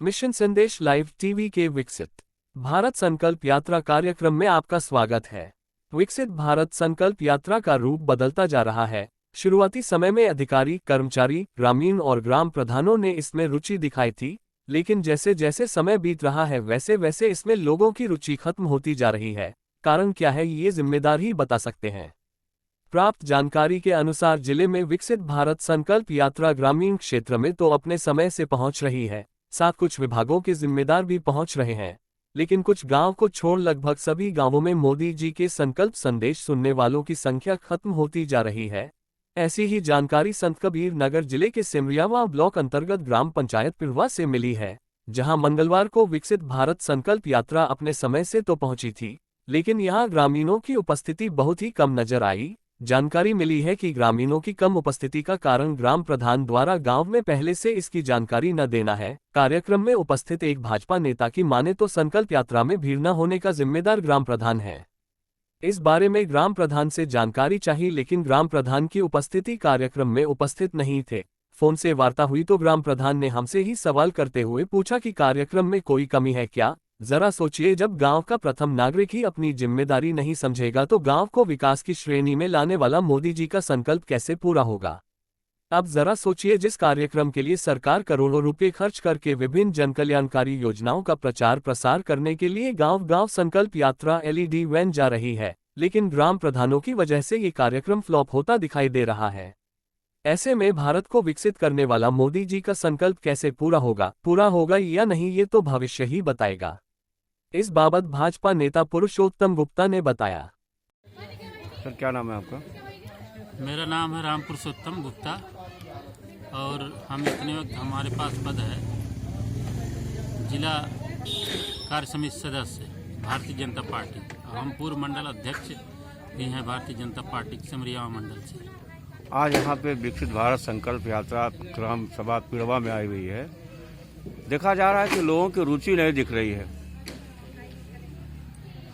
Mission संदेश live TV के विकसित भारत संकल्प यात्रा कार्यक्रम में आपका स्वागत है। विकसित भारत संकल्प यात्रा का रूप बदलता जा रहा है। शुरुआती समय में अधिकारी, कर्मचारी, ग्रामीण और ग्राम प्रधानों ने इसमें रुचि दिखाई थी, लेकिन जैसे जैसे समय बीत रहा है वैसे वैसे इसमें लोगों की रुचि खत्म होती जा रही है। कारण क्या है, ये जिम्मेदार ही बता सकते हैं। प्राप्त जानकारी के अनुसार जिले में विकसित भारत संकल्प यात्रा ग्रामीण क्षेत्र में तो अपने समय से पहुंच रही है, साथ कुछ विभागों के जिम्मेदार भी पहुंच रहे हैं, लेकिन कुछ गांव को छोड़ लगभग सभी गांवों में मोदी जी के संकल्प संदेश सुनने वालों की संख्या खत्म होती जा रही है। ऐसी ही जानकारी संत कबीर नगर जिले के सिमरियावा ब्लॉक अंतर्गत ग्राम पंचायत पिड़वा से मिली है, जहां मंगलवार को विकसित भारत संकल्प यात्रा अपने समय से तो पहुंची थी, लेकिन यहां ग्रामीणों की उपस्थिति बहुत ही कम नजर आई। जानकारी मिली है कि ग्रामीणों की कम उपस्थिति का कारण ग्राम प्रधान द्वारा गांव में पहले से इसकी जानकारी न देना है। कार्यक्रम में उपस्थित एक भाजपा नेता की माने तो संकल्प यात्रा में भीड़ न होने का जिम्मेदार ग्राम प्रधान है। इस बारे में ग्राम प्रधान से जानकारी चाहिए, लेकिन ग्राम प्रधान की उपस्थिति कार्यक्रम में उपस्थित नहीं थे। फोन से वार्ता हुई तो ग्राम प्रधान ने हमसे ही सवाल करते हुए पूछा कि कार्यक्रम में कोई कमी है क्या। जरा सोचिए, जब गांव का प्रथम नागरिक ही अपनी जिम्मेदारी नहीं समझेगा तो गांव को विकास की श्रेणी में लाने वाला मोदी जी का संकल्प कैसे पूरा होगा। अब जरा सोचिए, जिस कार्यक्रम के लिए सरकार करोड़ों रुपए खर्च करके विभिन्न जनकल्याणकारी योजनाओं का प्रचार प्रसार करने के लिए गांव गांव संकल्प यात्रा LED वैन जा रही है, लेकिन ग्राम प्रधानों की वजह से ये कार्यक्रम फ्लॉप होता दिखाई दे रहा है। ऐसे में भारत को विकसित करने वाला मोदी जी का संकल्प कैसे पूरा होगा या नहीं, ये तो भविष्य ही बताएगा। इस बाबत भाजपा नेता पुरुषोत्तम गुप्ता ने बताया। सर, क्या नाम है आपका? मेरा नाम है राम पुरुषोत्तम गुप्ता और हम इतने वक्त हमारे पास पद है जिला कार्य समिति सदस्य भारतीय जनता पार्टी। हम पूर्व मंडल अध्यक्ष भी हैं भारतीय जनता पार्टी सिमरिया मंडल से। आज यहाँ पे विकसित भारत संकल्प यात्रा ग्राम सभा पिड़वा में आई हुई है। देखा जा रहा है कि लोगों की रुचि नहीं दिख रही है।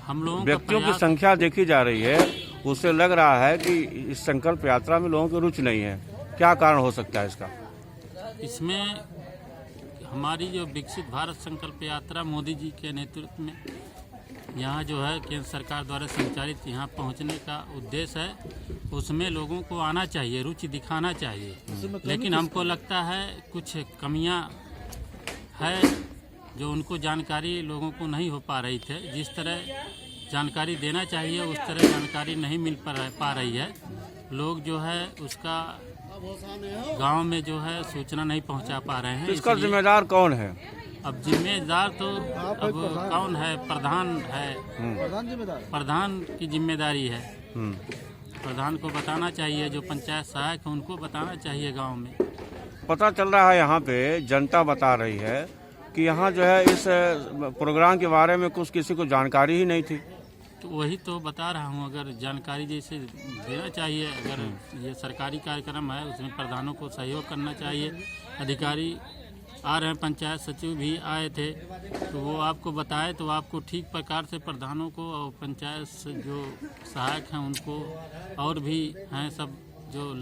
हम लोगों व्यक्तियों की संख्या देखी जा रही है, उससे लग रहा है कि इस संकल्प यात्रा में लोगों की रुचि नहीं है। क्या कारण हो सकता है इसका? इसमें हमारी जो विकसित भारत संकल्प यात्रा मोदी जी के नेतृत्व में यहाँ जो है केंद्र सरकार द्वारा संचालित यहाँ पहुँचने का उद्देश्य है, उसमें लोगों को आना चाहिए, रुचि दिखाना चाहिए। लेकिन हमको लगता है कुछ कमियाँ है जो उनको जानकारी लोगों को नहीं हो पा रही थे। जिस तरह जानकारी देना चाहिए उस तरह जानकारी नहीं मिल पा रही है। लोग जो है उसका गांव में जो है सूचना नहीं पहुंचा पा रहे हैं। इसका जिम्मेदार कौन है? अब जिम्मेदार तो अब कौन है? प्रधान है। प्रधान की जिम्मेदारी है। प्रधान को बताना चाहिए, जो पंचायत सहायक है उनको बताना चाहिए। गाँव में पता चल रहा है, यहाँ पे जनता बता रही है कि यहाँ जो है इस प्रोग्राम के बारे में कुछ किसी को जानकारी ही नहीं थी। तो वही तो बता रहा हूँ, अगर जानकारी जैसे देना चाहिए। अगर ये सरकारी कार्यक्रम है उसमें प्रधानों को सहयोग करना चाहिए। अधिकारी आ रहे हैं, पंचायत सचिव भी आए थे, तो वो आपको बताए तो आपको ठीक प्रकार से प्रधानों को और पंचायत से जो सहायक हैं उनको और भी हैं सब जो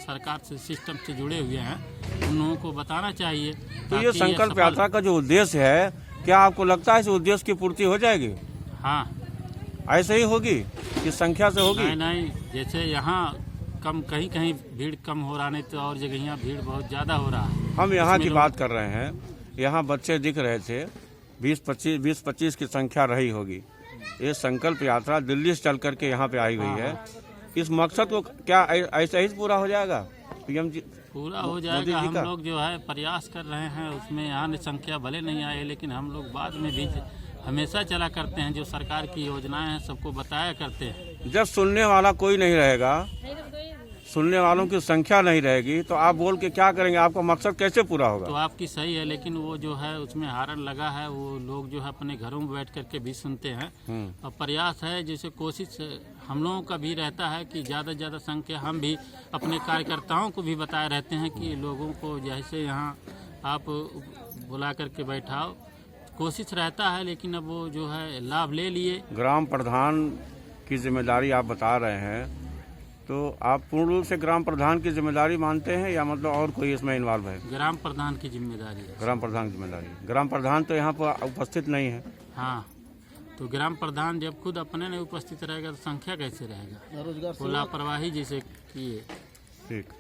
सरकार से सिस्टम से जुड़े हुए हैं उन लोगों को बताना चाहिए। तो ये संकल्प यात्रा का जो उद्देश्य है, क्या आपको लगता है इस उद्देश्य की पूर्ति हो जाएगी? हाँ, ऐसे ही होगी, इस संख्या से होगी? नहीं, जैसे यहाँ कम कहीं कहीं भीड़ कम हो रहा, नहीं तो और जगह यहाँ भीड़ बहुत ज़्यादा हो रहा है। हम यहाँ की बात कर रहे हैं, यहाँ बच्चे दिख रहे थे, 20-25 की संख्या रही होगी। ये संकल्प यात्रा दिल्ली से चल करके यहाँ पे आई हुई है। इस मकसद को क्या ऐसा ही पूरा हो जाएगा? PM जी पूरा हो जाएगा। हम लोग जो है प्रयास कर रहे हैं, उसमें यहाँ संख्या भले नहीं आए, लेकिन हम लोग बाद में भी हमेशा चला करते हैं। जो सरकार की योजनाएं हैं सबको बताया करते हैं। जब सुनने वाला कोई नहीं रहेगा, सुनने वालों की संख्या नहीं रहेगी, तो आप बोल के क्या करेंगे? आपका मकसद कैसे पूरा होगा? तो आपकी सही है, लेकिन वो जो है उसमें हारन लगा है, वो लोग जो है अपने घरों में बैठ करके भी सुनते हैं। और प्रयास है, जैसे कोशिश हम लोगों का भी रहता है कि ज़्यादा से ज़्यादा संख्या, हम भी अपने कार्यकर्ताओं को भी बताए रहते हैं कि लोगों को जैसे यहाँ आप बुला करके बैठाओ, कोशिश रहता है। लेकिन अब वो जो है लाभ ले लिए। ग्राम प्रधान की जिम्मेदारी आप बता रहे हैं, तो आप पूर्ण रूप से ग्राम प्रधान की जिम्मेदारी मानते हैं या मतलब और कोई इसमें इन्वॉल्व है? ग्राम प्रधान की जिम्मेदारी है। ग्राम प्रधान की जिम्मेदारी। ग्राम प्रधान तो यहाँ पर उपस्थित नहीं है। हाँ, तो ग्राम प्रधान जब खुद अपने नहीं उपस्थित रहेगा तो संख्या कैसे रहेगा? वो लापरवाही जैसे किए। ठीक।